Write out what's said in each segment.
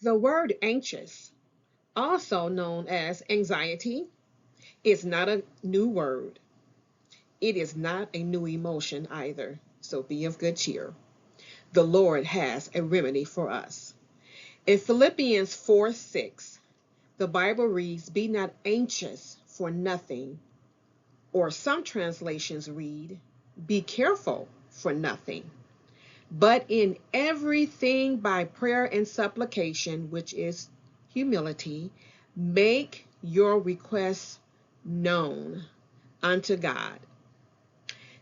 The word anxious, also known as anxiety, is not a new word. It is not a new emotion either. So be of good cheer. The Lord has a remedy for us. In Philippians 4:6, the Bible reads, "Be not anxious for nothing," or some translations read, "Be careful for nothing, but in everything by prayer and supplication," which is humility, "make your requests known unto God."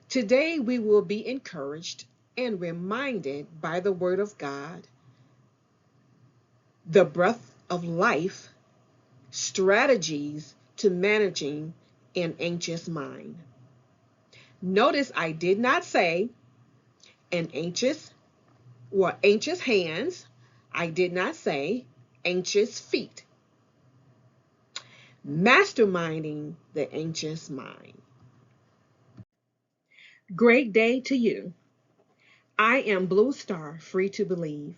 Today we will be encouraged and reminded by the Word of God, the breath of life, strategies to managing an anxious mind. Notice I did not say an anxious or anxious hands. I did not say anxious feet. Masterminding the anxious mind. Great day to you. I am Blue Star, free to believe.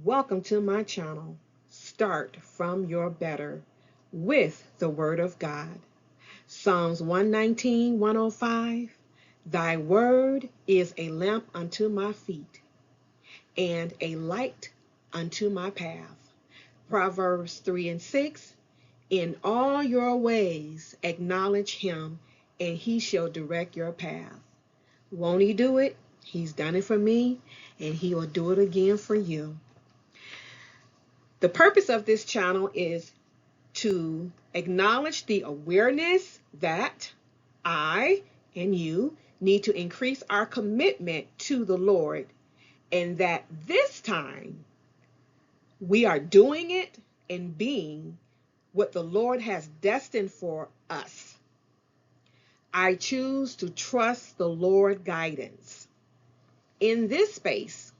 Welcome to my channel. Start from your better with the Word of God. Psalms 119:105. Thy word is a lamp unto my feet and a light unto my path. Proverbs 3:6. In all your ways acknowledge him, and he shall direct your path. Won't he do it? He's done it for me, and he will do it again for you. The purpose of this channel is to acknowledge the awareness that I and you need to increase our commitment to the Lord, and that this time we are doing it and being what the Lord has destined for us. I choose to trust the Lord guidance. In this space,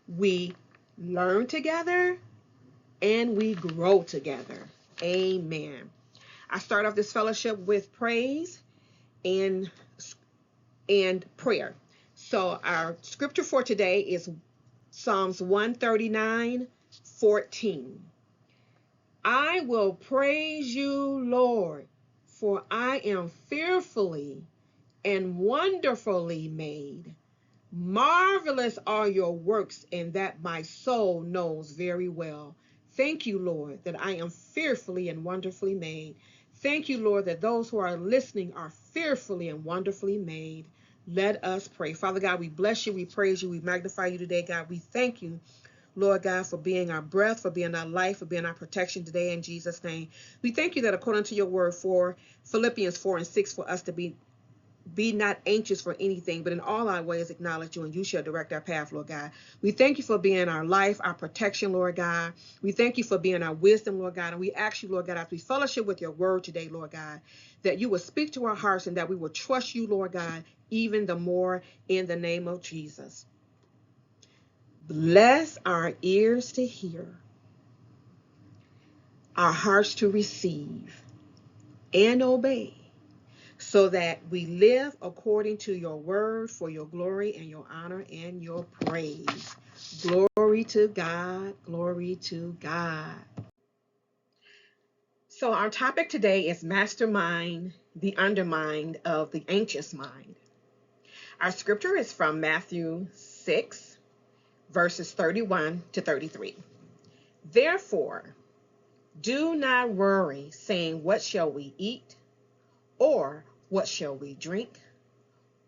we learn together and we grow together. Amen. I start off this fellowship with praise and prayer. So our scripture for today is Psalms 139:14. I will praise you, Lord, for I am fearfully and wonderfully made. Marvelous are your works, and that my soul knows very well. Thank you, Lord, that I am fearfully and wonderfully made. Thank you, Lord, that those who are listening are fearfully and wonderfully made. Let us pray. Father God, we bless you, we praise you, we magnify you today, God. We thank you, Lord God, for being our breath, for being our life, for being our protection today in Jesus' name. We thank you that according to your word for Philippians 4:6, for us to be not anxious for anything, but in all our ways acknowledge you, and you shall direct our path, Lord God. We thank you for being our life, our protection, Lord God. We thank you for being our wisdom, Lord God. And we ask you, Lord God, as we fellowship with your word today, Lord God, that you will speak to our hearts and that we will trust you, Lord God, even the more in the name of Jesus. Bless our ears to hear, our hearts to receive and obey, so that we live according to your word for your glory and your honor and your praise. Glory to God. Glory to God. So our topic today is Mastermind, the undermind of the anxious mind. Our scripture is from Matthew 6, verses 31 to 33. Therefore, do not worry, saying, what shall we eat? Or what shall we drink?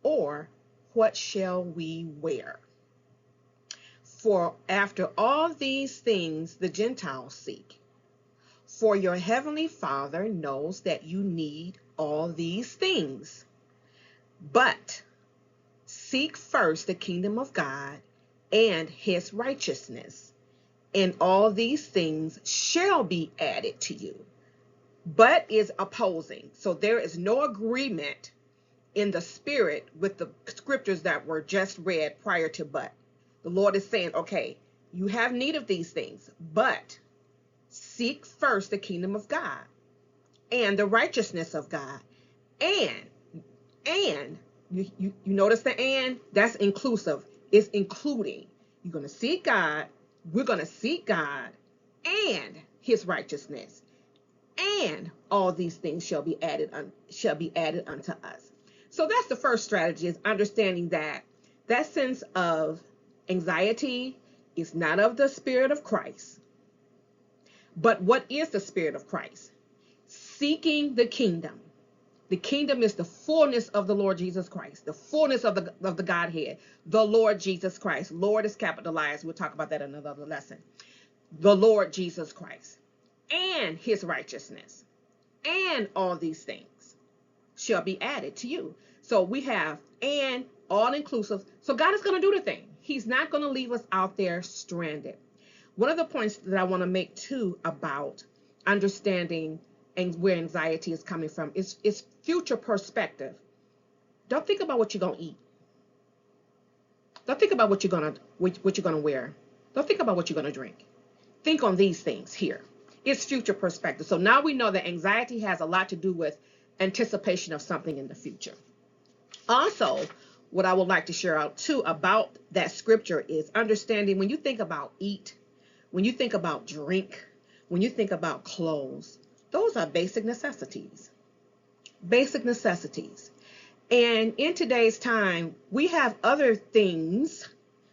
Or what shall we wear? For after all these things the Gentiles seek. For your heavenly Father knows that you need all these things. But seek first the kingdom of God and his righteousness, and all these things shall be added to you. But is opposing. So there is no agreement in the spirit with the scriptures that were just read prior to but. The Lord is saying, okay, you have need of these things, but seek first the kingdom of God and the righteousness of God. And you notice the and? That's inclusive. It's including. You're going to seek God. We're going to seek God and his righteousness, and all these things shall be added unto us. So that's the first strategy, is understanding that that sense of anxiety is not of the Spirit of Christ. But what is the Spirit of Christ? Seeking the kingdom. The kingdom is the fullness of the Lord Jesus Christ, the fullness of the Godhead, the Lord Jesus Christ. Lord is capitalized. We'll talk about that in another lesson. The Lord Jesus Christ and his righteousness, and all these things shall be added to you. So we have and all inclusive. So God is going to do the thing. He's not going to leave us out there stranded. One of the points that I want to make too about understanding and where anxiety is coming from is future perspective. Don't think about what you're going to eat. Don't think about what you're going to wear. Don't think about what you're going to drink. Think on these things here. It's future perspective. So now we know that anxiety has a lot to do with anticipation of something in the future. Also, what I would like to share out too about that scripture is understanding when you think about eat, when you think about drink, when you think about clothes, those are basic necessities. Basic necessities. And in today's time, we have other things,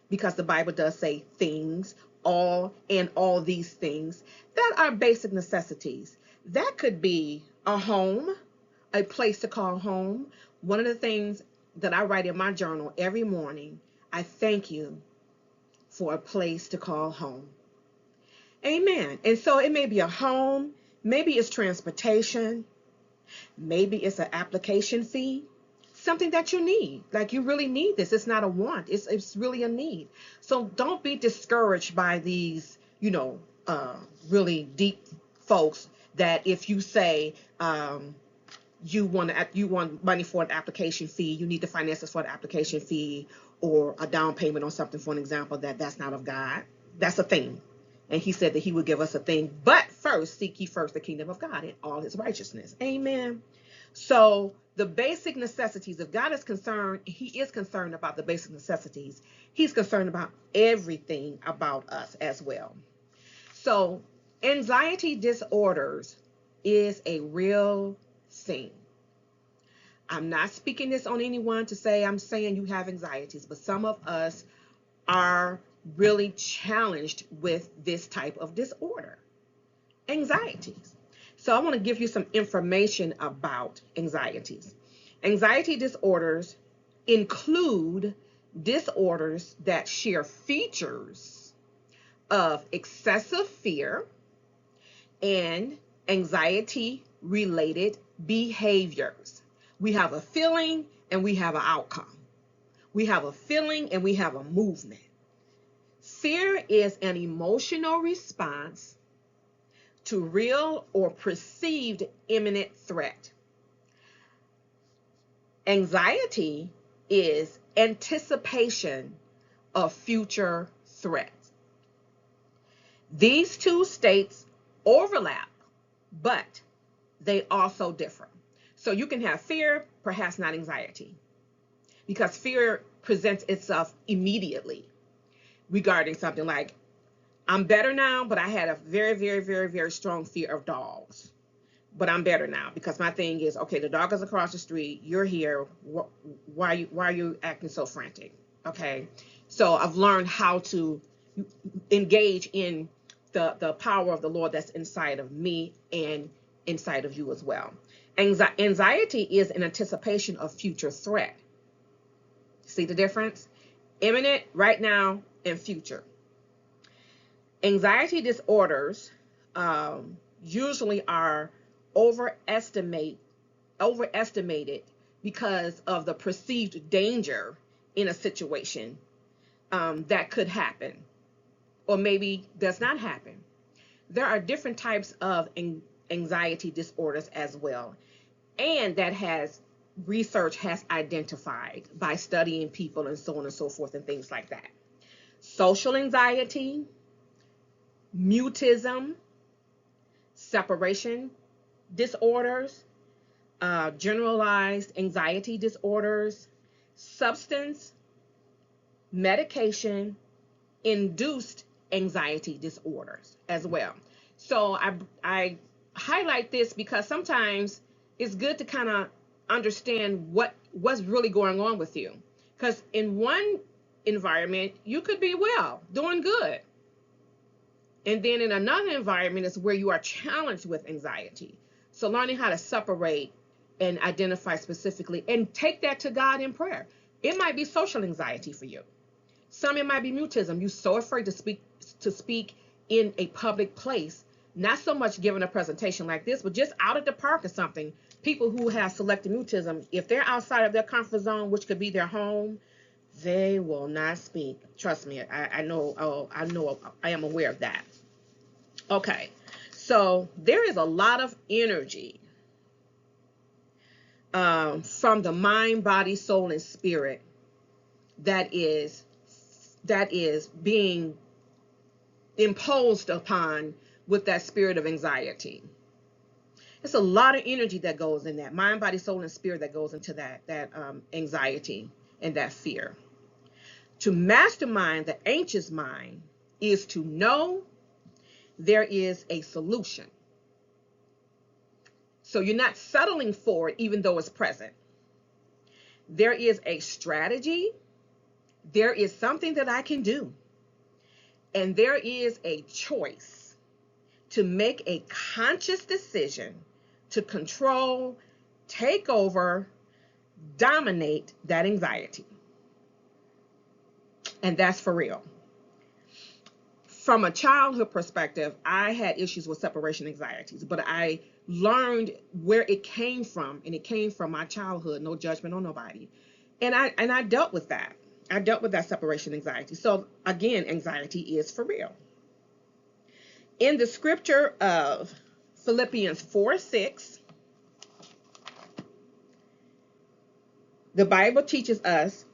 because the Bible does say things, all these things that are basic necessities. That could be a home, a place to call home. One of the things that I write in my journal every morning, I thank you for a place to call home. Amen. And so it may be a home, maybe it's transportation, maybe it's an application fee, something that you need. Like, you really need this. It's not a want. It's really a need. So don't be discouraged by these, really deep folks that if you say you want money for an application fee, you need the finances for an application fee or a down payment on something, for an example, that's not of God. That's a thing. And he said that he would give us a thing. But first, seek ye first the kingdom of God and all his righteousness. Amen. So the basic necessities, if God is concerned, he is concerned about the basic necessities. He's concerned about everything about us as well. So anxiety disorders is a real thing. I'm not speaking this on anyone to say I'm saying you have anxieties, but some of us are really challenged with this type of disorder, anxieties. So I want to give you some information about anxieties. Anxiety disorders include disorders that share features of excessive fear and anxiety-related behaviors. We have a feeling and we have an outcome. We have a feeling and we have a movement. Fear is an emotional response to real or perceived imminent threat. Anxiety is anticipation of future threats. These two states overlap, but they also differ. So you can have fear, perhaps not anxiety, because fear presents itself immediately regarding something like, I'm better now, but I had a very, very, very, very strong fear of dogs. But I'm better now because my thing is, okay, the dog is across the street. You're here. Why are you acting so frantic? Okay. So I've learned how to engage in the power of the Lord that's inside of me and inside of you as well. Anxiety is an anticipation of future threat. See the difference? Imminent, right now, and future. Anxiety disorders usually are overestimated because of the perceived danger in a situation that could happen, or maybe does not happen. There are different types of anxiety disorders as well, and that research has identified by studying people and so on and so forth and things like that. Social anxiety, mutism, separation disorders, generalized anxiety disorders, substance, medication, induced anxiety disorders as well. So I highlight this because sometimes it's good to kind of understand what's really going on with you. Because in one environment, you could be well, doing good. And then in another environment is where you are challenged with anxiety. So learning how to separate and identify specifically and take that to God in prayer. It might be social anxiety for you. Some it might be mutism. You're so afraid to speak in a public place. Not so much giving a presentation like this, but just out at the park or something. People who have selective mutism, if they're outside of their comfort zone, which could be their home, they will not speak. Trust me, I know. Oh, I know. I am aware of that. Okay, so there is a lot of energy from the mind, body, soul, and spirit that is being imposed upon with that spirit of anxiety. It's a lot of energy that goes in that mind, body, soul, and spirit that goes into that anxiety and that fear. To mastermind the anxious mind is to know there is a solution. So you're not settling for it even though it's present. There is a strategy. There is something that I can do. And there is a choice to make a conscious decision to control, take over, dominate that anxiety. And that's for real. From a childhood perspective, I had issues with separation anxieties, but I learned where it came from, and it came from my childhood. No judgment on nobody. And I dealt with that. I dealt with that separation anxiety. So again, anxiety is for real. In the scripture of Philippians 4:6, the Bible teaches us,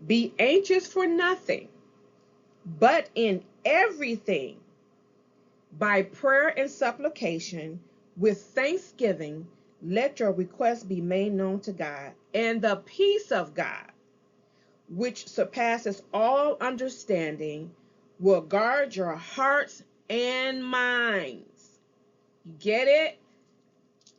be anxious for nothing, but in everything, by prayer and supplication, with thanksgiving, let your requests be made known to God, and the peace of God, which surpasses all understanding, will guard your hearts and minds. You get it?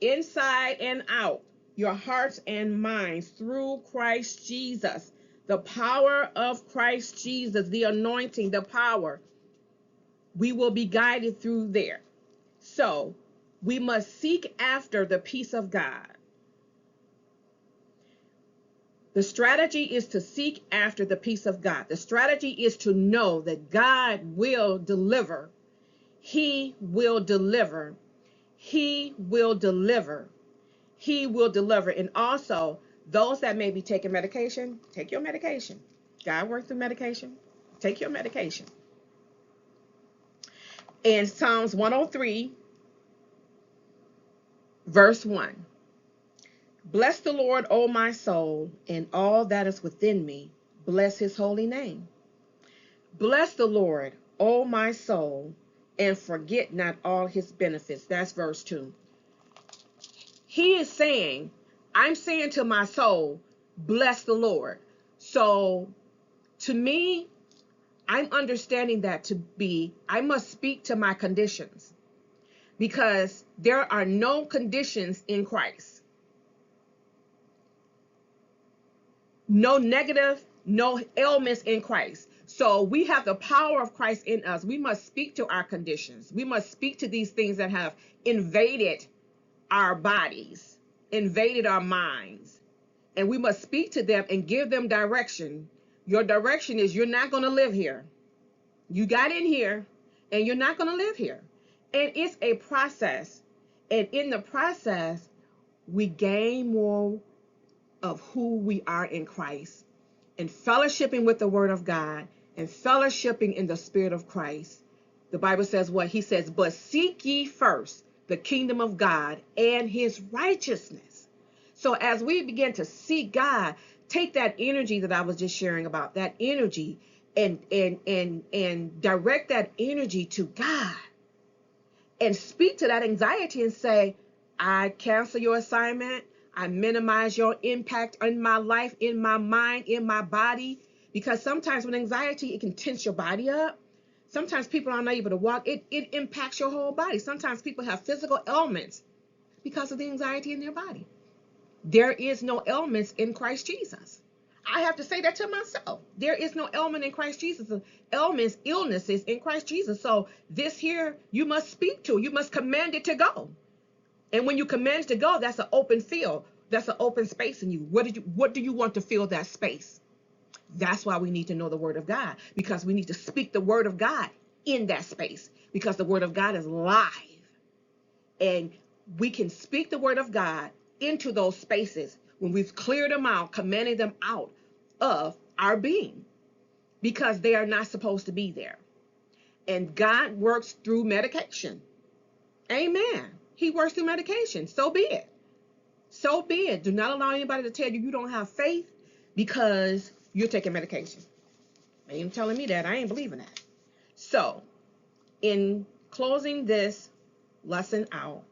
Inside and out, your hearts and minds through Christ Jesus. The power of Christ Jesus, the anointing, the power. We will be guided through there. So we must seek after the peace of God. The strategy is to seek after the peace of God. The strategy is to know that God will deliver. He will deliver. He will deliver. He will deliver. And also, those that may be taking medication, take your medication. God works through medication. Take your medication. In Psalms 103, verse 1. Bless the Lord, O my soul, and all that is within me. Bless his holy name. Bless the Lord, O my soul, and forget not all his benefits. That's verse 2. He is saying, I'm saying to my soul, bless the Lord. So to me, I'm understanding that to be, I must speak to my conditions, because there are no conditions in Christ. No negative, no ailments in Christ. So we have the power of Christ in us. We must speak to our conditions. We must speak to these things that have invaded our bodies, invaded our minds. And we must speak to them and give them direction. Your direction is, you're not going to live here. You got in here and you're not going to live here. And it's a process. And in the process, we gain more of who we are in Christ, and fellowshipping with the word of God, and fellowshipping in the spirit of Christ. The Bible says what? He says, but seek ye first the kingdom of God and his righteousness. So as we begin to seek God, take that energy that I was just sharing about, that energy, and direct that energy to God, and speak to that anxiety and say, I cancel your assignment. I minimize your impact in my life, in my mind, in my body. Because sometimes with anxiety, it can tense your body up. Sometimes people are not able to walk. It impacts your whole body. Sometimes people have physical ailments because of the anxiety in their body. There is no ailments in Christ Jesus. I have to say that to myself. There is no ailment in Christ Jesus. Ailments, illnesses in Christ Jesus. So this here, you must speak to. You must command it to go. And when you command it to go, that's an open field. That's an open space in you. What do you want to fill that space? That's why we need to know the word of God, because we need to speak the word of God in that space, because the word of God is live. And we can speak the word of God into those spaces when we've cleared them out, commanding them out of our being, because they are not supposed to be there. And God works through medication. Amen. He works through medication. So be it. So be it. Do not allow anybody to tell you you don't have faith because you're taking medication. They ain't telling me that. I ain't believing that. So, in closing this lesson out,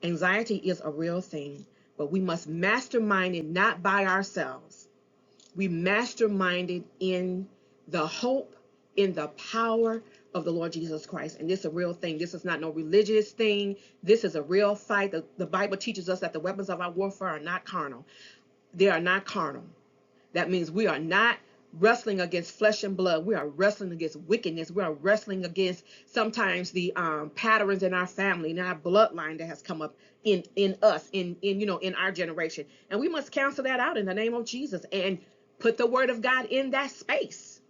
anxiety is a real thing, but we must mastermind it not by ourselves. We mastermind it in the hope, in the power of the Lord Jesus Christ. And this is a real thing. This is not no religious thing. This is a real fight. The Bible teaches us that the weapons of our warfare are not carnal. They are not carnal. That means we are not wrestling against flesh and blood. We are wrestling against wickedness. We are wrestling against sometimes the patterns in our family, in our bloodline that has come up in us, in our generation. And we must cancel that out in the name of Jesus and put the word of God in that space.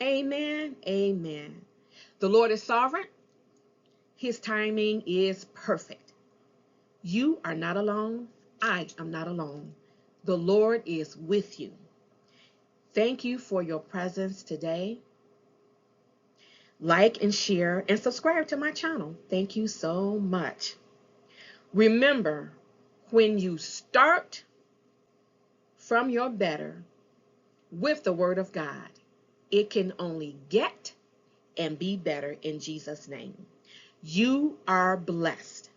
Amen. Amen. The Lord is sovereign. His timing is perfect. You are not alone. I am not alone. The Lord is with you. Thank you for your presence today. Like and share and subscribe to my channel. Thank you so much. Remember, when you start from your better with the word of God, it can only get and be better in Jesus' name. You are blessed.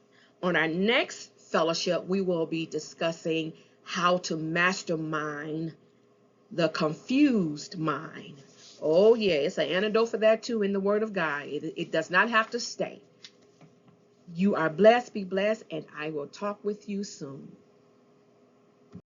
On our next fellowship, we will be discussing how to mastermind the confused mind. Oh yeah, it's an antidote for that too in the word of God. It does not have to stay. You are blessed, be blessed, and I will talk with you soon.